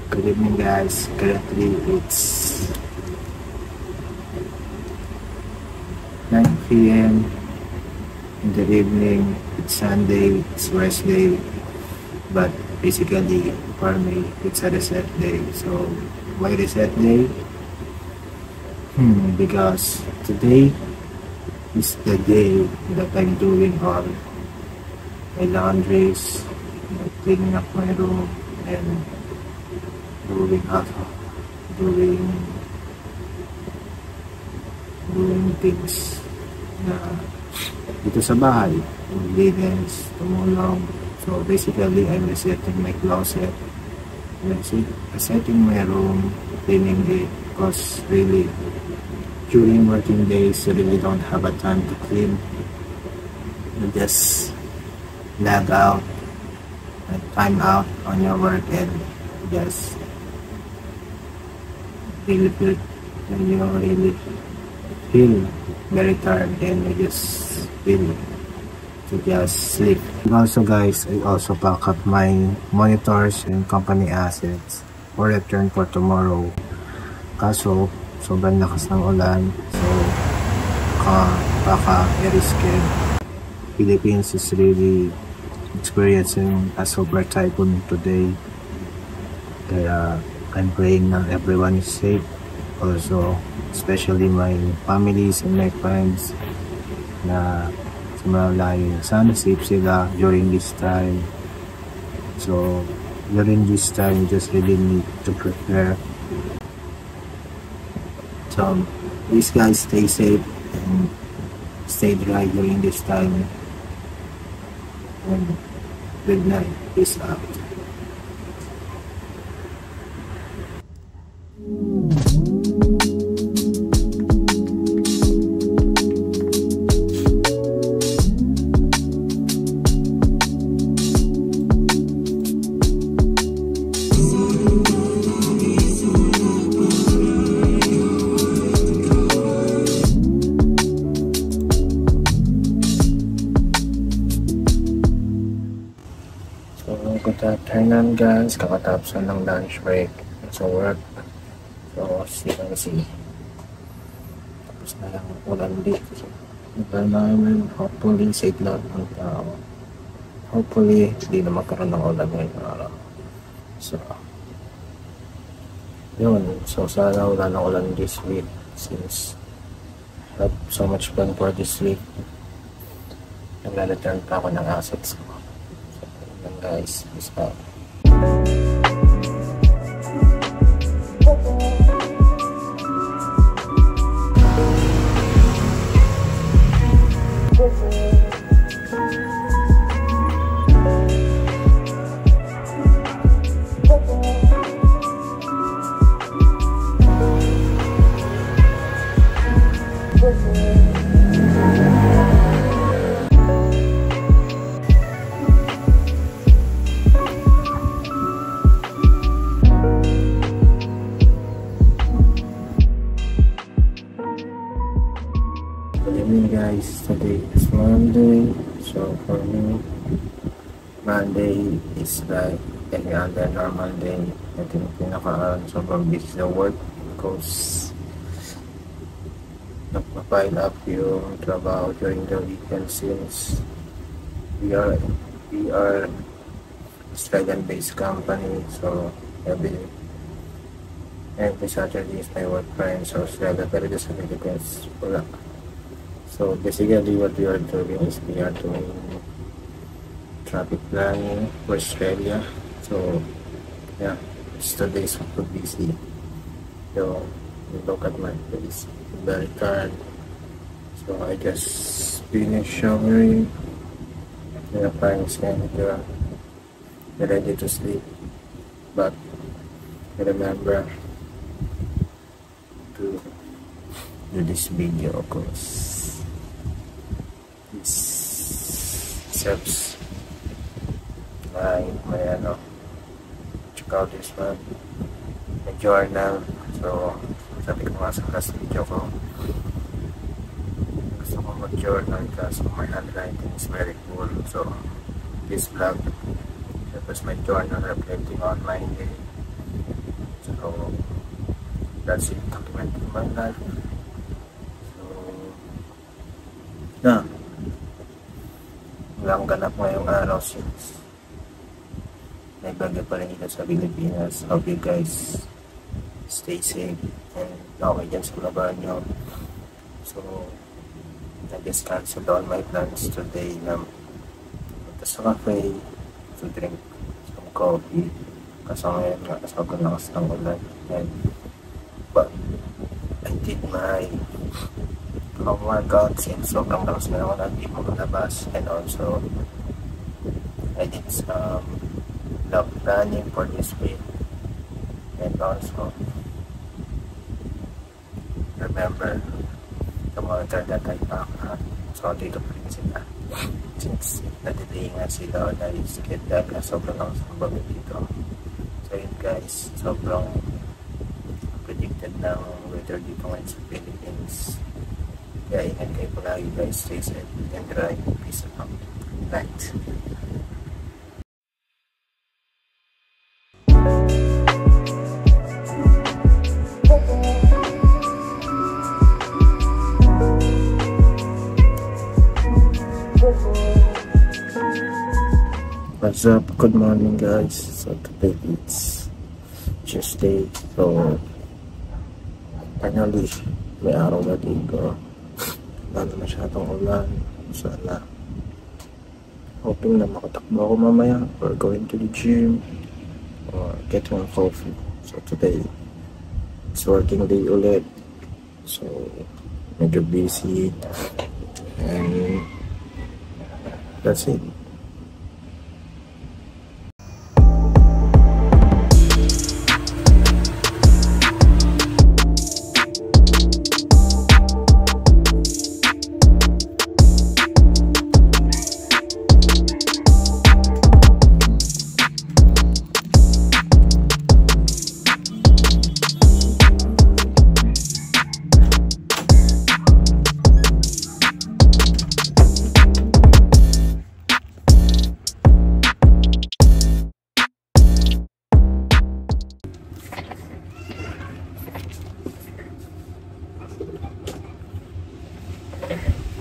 Good evening guys, currently it's 9 p.m. in the evening. It's Sunday, it's rest day, but basically for me it's a reset day. So why reset day? Because today is the day that I'm doing all my laundries, cleaning up my room, and doing things na dito sa bahay, linis, tumulong. So basically I'm resetting my closet, resetting my room, cleaning it, because really during working days you really don't have a time to clean. You just lag out and time out on your work and just really feel very tired and you just feel to just sleep. And also guys, I also pack up my monitors and company assets for return for tomorrow. Kaso sobrang lakas ng ulan, so baka i-risky. Philippines is really experiencing a super typhoon today, kaya I'm praying na everyone is safe. Also, especially my families and my friends na sa malayo, sana safe sila during this time. So during this time you just really need to prepare. So please guys, stay safe and stay dry during this time, and good night. Peace out. Good afternoon guys, kakatapos ng lunch break sa work. So see, tapos na lang ulan dito. Namin hopefully safe lahat ng tao. Hopefully hindi na magkaroon ng ulan ngayong araw. So yun, so sana wala ng ulan this week since I have so much fun for this week. Nagla-return pa ako ng assets ko. Guys, peace out. Good evening guys, today is Monday. So for me, Monday is like any other normal day. I think sobrang busy sa work because nagpa-pile up yung trabaho during the weekend since we are Australian based company. So every Saturday is my work time sa Australia, pero sa Philippines wala. So basically what we are doing is we are doing traffic planning for Australia. So yeah, today is super busy. So you look at my face, I'm very tired. So I just finished showering and applying skincare, ready to sleep. But remember to do this video because serves my check out this one, my journal. So sabi ko nga sa last video ko, gusto ko mag-journal kasi my handwriting is very cool. So this vlog, that was my journal reflecting on my day. So that's it, documenting my life. So na walang ganap ngayong araw since may bagyo pa rin dito sa Pilipinas. Hope you guys stay safe and okay dyan sa laban nyo. So I just canceled all my plans today na punta sa cafe to drink some coffee kasi ngayon nga sobrang lakas ng ulan. And but I did my workout since sobrang lakas na naman, hindi mo malabas. And also I did some love planning for this week. And also remember to monitor that I pack. So dito pa rin sila since na-delay nga sila na i-skid dahil na sobrang lakas ng bagyo dito. So yun guys, sobrang predicted ng weather dito ngayon sa Philippines. Kaya ingat kayo palagi guys, stay safe and drive. Peace out. Night. What's up? Good morning guys. So today it's Tuesday. So finally may araw na dito. Wala na masyadong ulan. Sana hoping na makatakbo ako mamaya or going to the gym or getting a coffee. So today it's working day ulit. So medyo busy and that's it.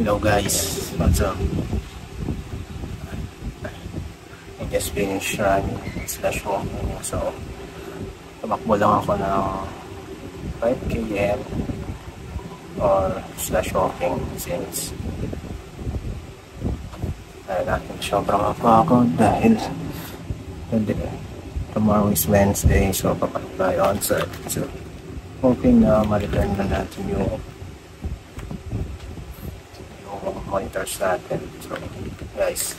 Hello guys, what's up? I just finished running / walking. So tumakbo lang ako ng 5 km or / walking since natin sobrang mapagod dahil tomorrow is Wednesday, so papalit tayo on site. So hoping na ma-return na natin yung monitors natin. So guys,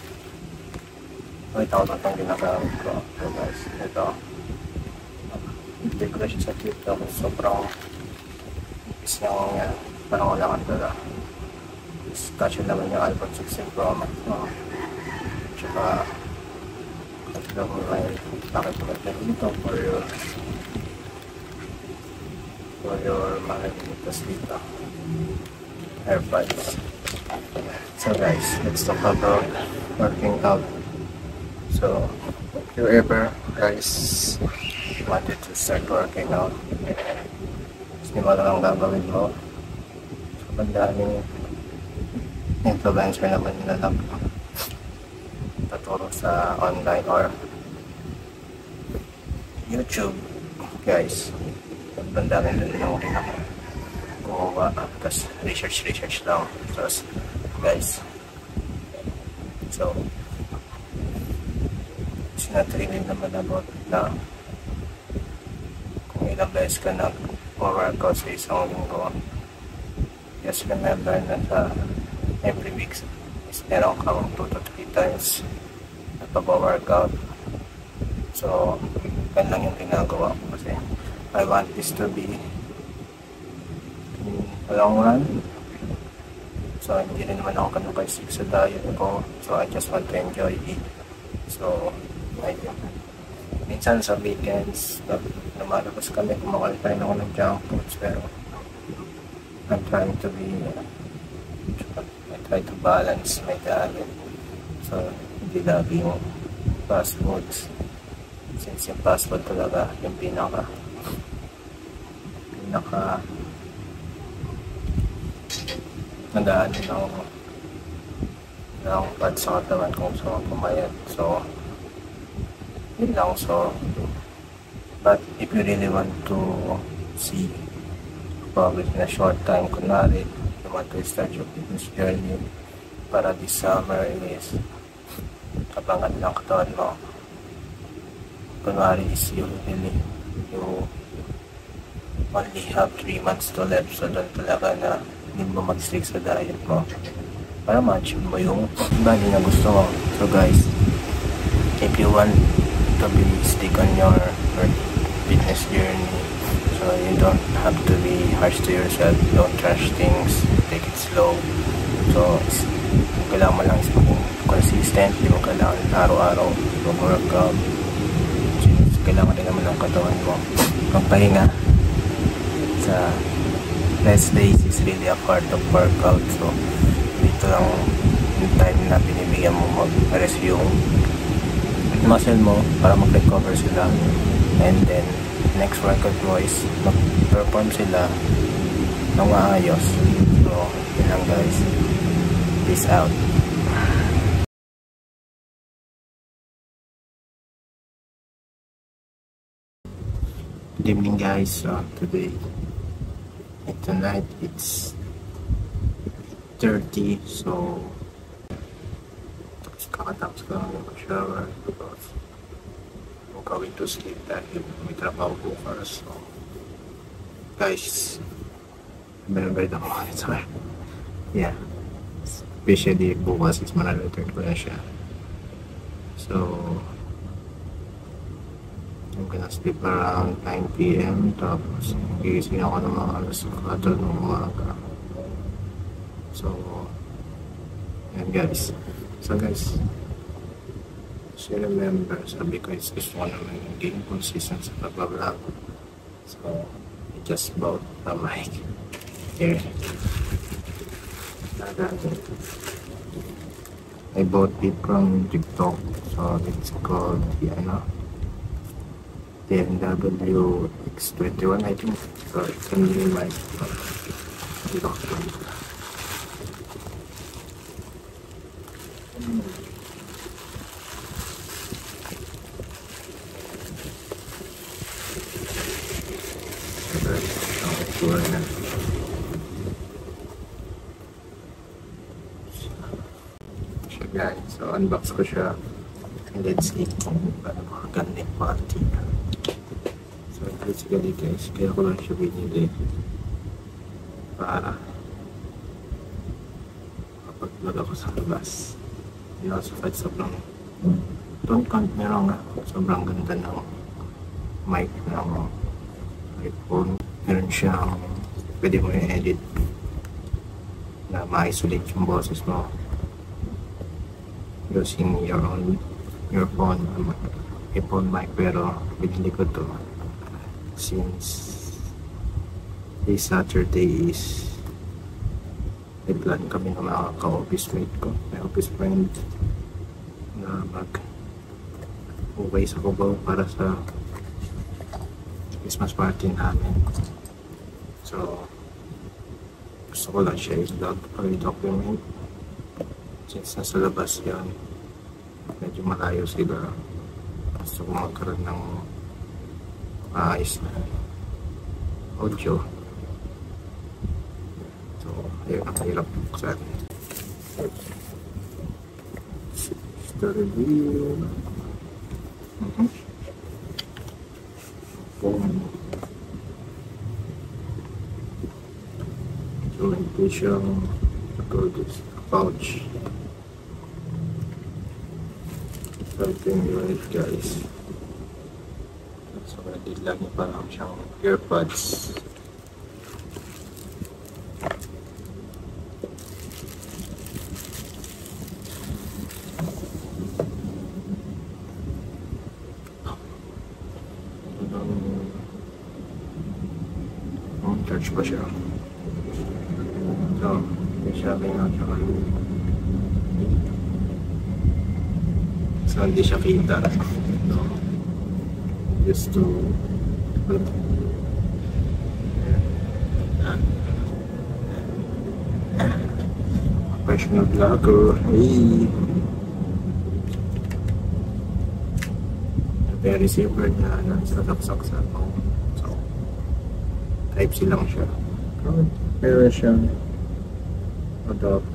ito itong ginagamit ko. So guys, ito hindi ko na siya sa TikTok. Sobrang ipis niyang yan, parang wala kang dala. Kasi naman yung iPhone 16 Pro Max. Tsaka kasi naman may pakipagod na dito for your mga limitas dito, AirPods. So guys, let's talk about working out. So if you ever guys wanted to start working out, hindi mo lang ang gagawin mo. So bandaming influencer naman nila lang tuturo sa online or YouTube guys. Bandaming din yung kuha, tapos research lang. Tapos guys, so sinatraining naman about na kung ilang beses ka nag-workout sa isang linggo. Just remember na sa every week is meron kang 2 to 3 times na pag-workout. So yan lang yung ginagawa ko kasi I want this to be a long run. So hindi rin naman ako kanukaisig sa diet ko. So I just want to enjoy it. So minsan sa weekends lumalabas kami, kumakain ako ng junk foods, pero I'm trying to I try to balance my diet. So hindi lagi yung fast foods, since yung fast food talaga yung pinaka nag-aano ng pad sa katawan kung saan pumayat. So, yun lang. So, but if you really want to see progress in a short time, kunwari, you want to start your fitness journey para this summer is kabangat ng katawan mo. Kunwari is you only have 3 months to live, so doon talaga na hindi mo mag-stick sa diet mo para ma-achieve mo yung body na gusto mo. So guys, if you want to be stick on your fitness journey, so you don't have to be harsh to yourself, don't rush things, take it slow. So kailangan mo lang is consistent, di mo kailangan araw-araw mag-workout. Kailangan din naman ng katawan mo magpahinga. Sa rest days is really a part of workout. So dito lang yung time na binibigyan mo mag-rest yung muscle mo para mag-recover sila, and then next workout mo is mag-perform sila ng maayos. So yun lang guys, peace out. Good evening guys. Today and tonight it's 30, so kakatapos ko lang mag-shower because I'm going to sleep dahil may trabaho bukas. So guys, remember the monitor. Yeah, especially bukas is manarating ko na siya. So I'm gonna sleep around 9 PM, tapos gigising ako ng mga alas 4 ng umaga. So yan guys. So guys, so remember, sabi ko is gusto ko naman yung game consistent sa pagbablog. So I just bought a mic here. I bought it from TikTok. So it's called BMW X21, I think. So it can be my guys, so unbox ko siya. Let's see kung paano makaganda yung quality niya. So basically guys, kaya ko lang siya binili para kapag ako sa labas. Yun also kahit sobrang don't count me wrong, sobrang ganda ng mic ng iPhone. Meron siyang pwede mo i-edit na ma-isolate yung boses mo using your phone mic. Pero binili ko to since this Saturday is may plan kami ng mga ka-office mate ko, may office friend na mag-uwi sa Cubao para sa Christmas party namin. So gusto ko lang siya i-document since nasa labas yan, medyo malayo sila. Gusto ko magkaroon ng maayos na audio. So ayun, ang hirap buksan. The review. So ito siyang pouch. Something right guys. So ready lang niya, parang siyang earbuds. Charge pa siya. So may sabi nga siya. So hindi siya kita. So just to Professional vlogger. Hey. Ito yung receiver niya na saksak sa phone. So, Type-C lang siya. Pero siyang adopt.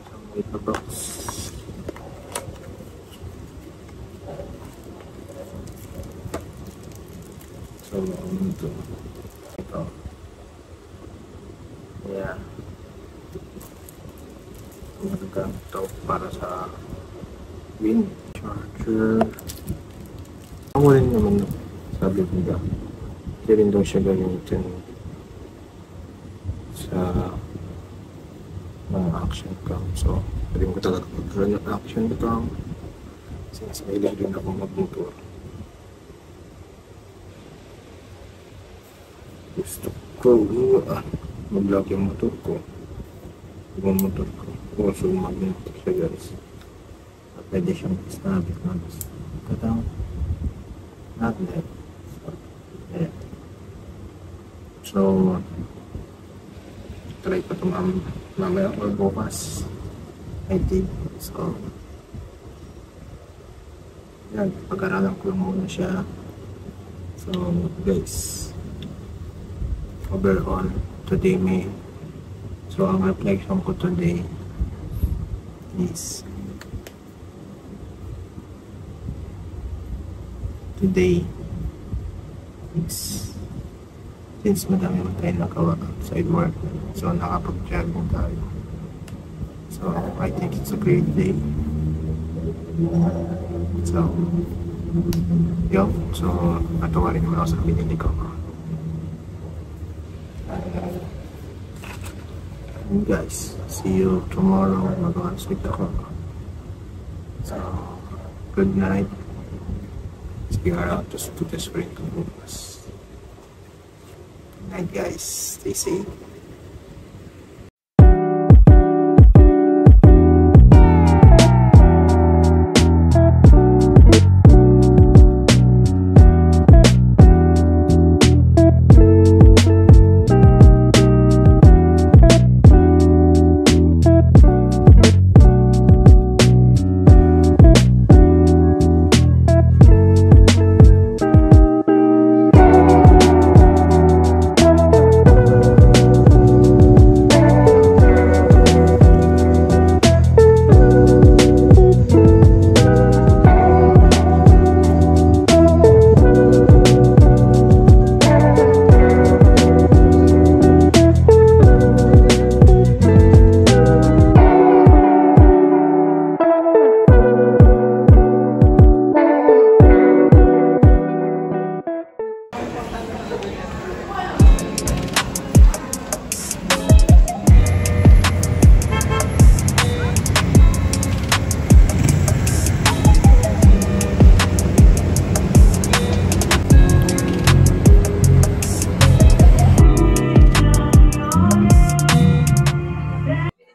So, may box. So, ito. Yeah. Ito para sa wind charger. Ako rin naman sabi ko nga. Hindi rin daw siya gamitin sa mga action cam. So, pwede ko talaga magkaroon ng action cam. Since may din ako mag-motor. Gusto ko mag-vlog yung motor ko. Yung motor ko. Also magnetic siya guys. Pwede siyang snabit na gusto. Katang magnet. Yeah. So, try ko ito mamaya or bukas. I think. So, yan. Pag-aralan ko muna siya. So, guys. Overall, today so ang reflection ko today is since madami mo tayo nagawa outside work, so nakapag-travel tayo, so I think it's a great day. So yun, so natuwa rin naman ako sa binili ko. And guys, see you tomorrow. Mag-answered ako. So, good night. See you around to the screen to bukas. Good night guys. Stay safe.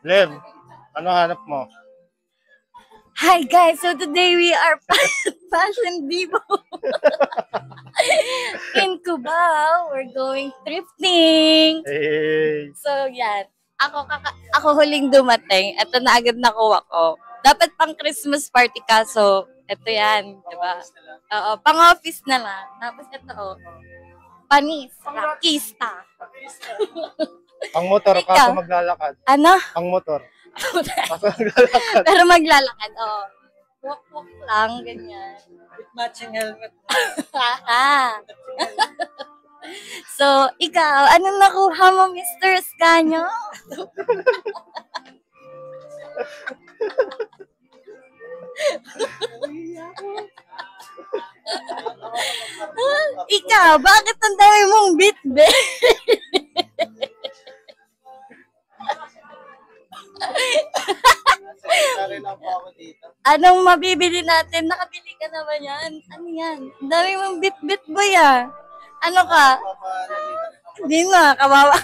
Lev, ano hanap mo? Hi guys, so today we are Fashion Divo in Cubao. We're going thrifting. Hey. So yan, ako huling dumating. Ito na agad nakuha ko. Dapat pang Christmas party ka, so ito yan, di ba? Oo, pang office na lang. Tapos ito, panis, rockista. Pang motor, kaso maglalakad. Ano? Pang motor. Kaso maglalakad. Pero maglalakad, oo. Walk-walk lang, ganyan. With matching helmet. So, ikaw, anong nakuha mo, Mr. Escanio? Ikaw, bakit ang dami mong bitbit? Anong mabibili natin? Nakabili ka na ba yan? Ano yan? Ang dami mong bit-bit boy ah. Ano ka? Hindi na, kawawa.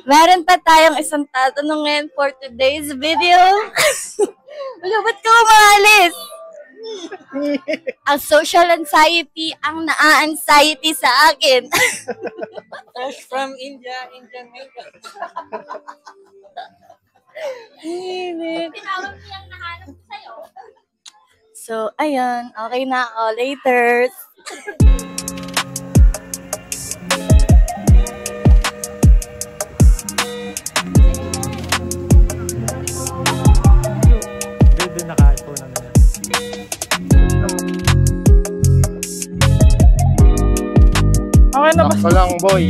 Meron pa tayong isang tatanong ngayon for today's video. Wala, ba't ka umalis? Ang social anxiety ang na-anxiety sa akin. Fresh from India, Indian makeup. Tinawag mo yung nahanap ko sa'yo. So, ayun. Okay na ako. Later. Hindi naka-iPhone na ganyan. Okay na ba? Sakto lang, boy.